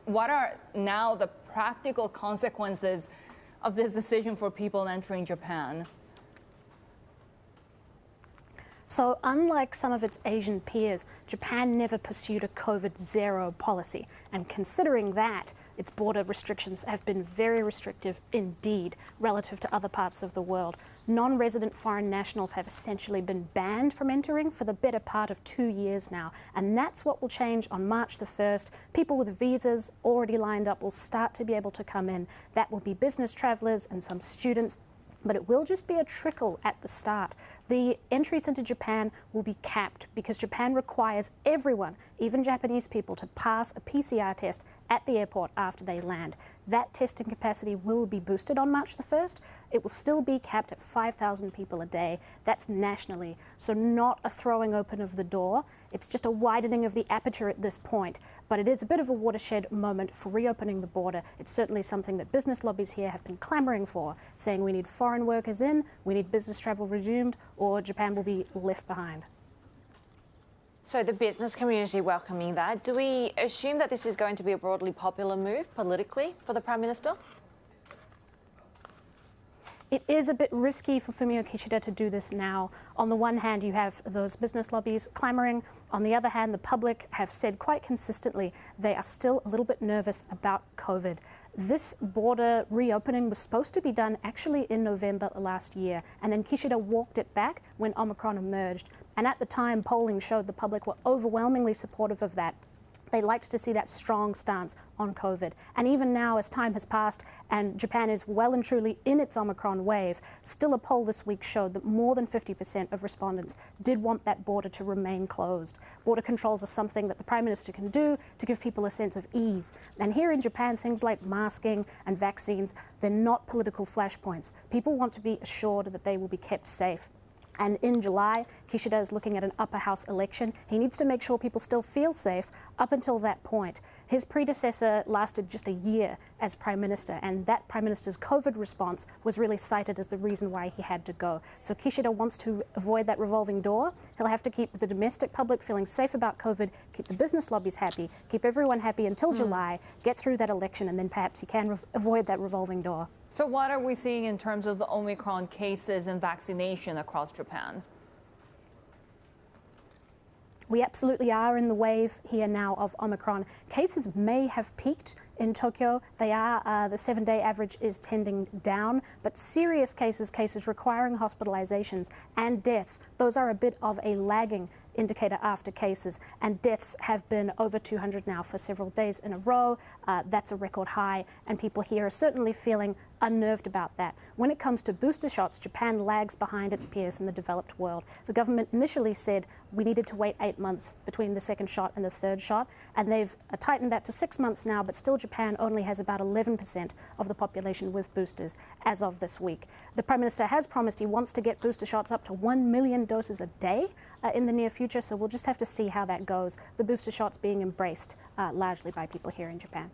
what are now the practical consequences of this decision for people entering Japan? So unlike some of its Asian peers, Japan never pursued a COVID-0 policy. And considering that, its border restrictions have been very restrictive indeed relative to other parts of the world. Non-resident foreign nationals have essentially been banned from entering for the better part of 2 years now. And that's what will change on March the 1st. People with visas already lined up will start to be able to come in. That will be business travelers and some students. But it will just be a trickle at the start. The entries into Japan will be capped because Japan requires everyone, even Japanese people, to pass a PCR test at the airport after they land. That testing capacity will be boosted on March the 1st. It will still be capped at 5,000 people a day. That's nationally, so not a throwing open of the door. It's just a widening of the aperture at this point, but it is a bit of a watershed moment for reopening the border. It's certainly something that business lobbies here have been clamoring for, saying we need foreign workers in, we need business travel resumed, or Japan will be left behind. So the business community welcoming that. Do we assume that this is going to be a broadly popular move politically for the Prime Minister? It is a bit risky for Fumio Kishida to do this now. On the one hand, you have those business lobbies clamoring. On the other hand, the public have said quite consistently they are still a little bit nervous about COVID. This border reopening was supposed to be done actually in November last year, and then Kishida walked it back when Omicron emerged. And at the time, polling showed the public were overwhelmingly supportive of that. They liked to see that strong stance on COVID. And even now, as time has passed and Japan is well and truly in its Omicron wave, still a poll this week showed that more than 50% of respondents did want that border to remain closed. Border controls are something that the Prime Minister can do to give people a sense of ease. And here in Japan, things like masking and vaccines, they're not political flashpoints. People want to be assured that they will be kept safe. And in July, Kishida is looking at an upper house election. He needs to make sure people still feel safe up until that point. His predecessor lasted just a year as Prime Minister, and that Prime Minister's COVID response was really cited as the reason why he had to go. So Kishida wants to avoid that revolving door. He'll have to keep the domestic public feeling safe about COVID, keep the business lobbies happy, keep everyone happy until July, get through that election, and then perhaps he can avoid that revolving door. So what are we seeing in terms of the Omicron cases and vaccination across Japan? We absolutely are in the wave here now of Omicron. Cases may have peaked in Tokyo. They are, the 7-day average is tending down, but serious cases requiring hospitalizations and deaths, those are a bit of a lagging indicator after cases, and deaths have been over 200 now for several days in a row. That's a record high, and people here are certainly feeling unnerved about that. When it comes to booster shots, Japan lags behind its peers in the developed world. The government initially said we needed to wait 8 months between the second shot and the third shot, and they've tightened that to 6 months now, but still Japan only has about 11% of the population with boosters as of this week. The Prime Minister has promised he wants to get booster shots up to 1 million doses a day in the near future, so we'll just have to see how that goes. The booster shots being embraced largely by people here in Japan.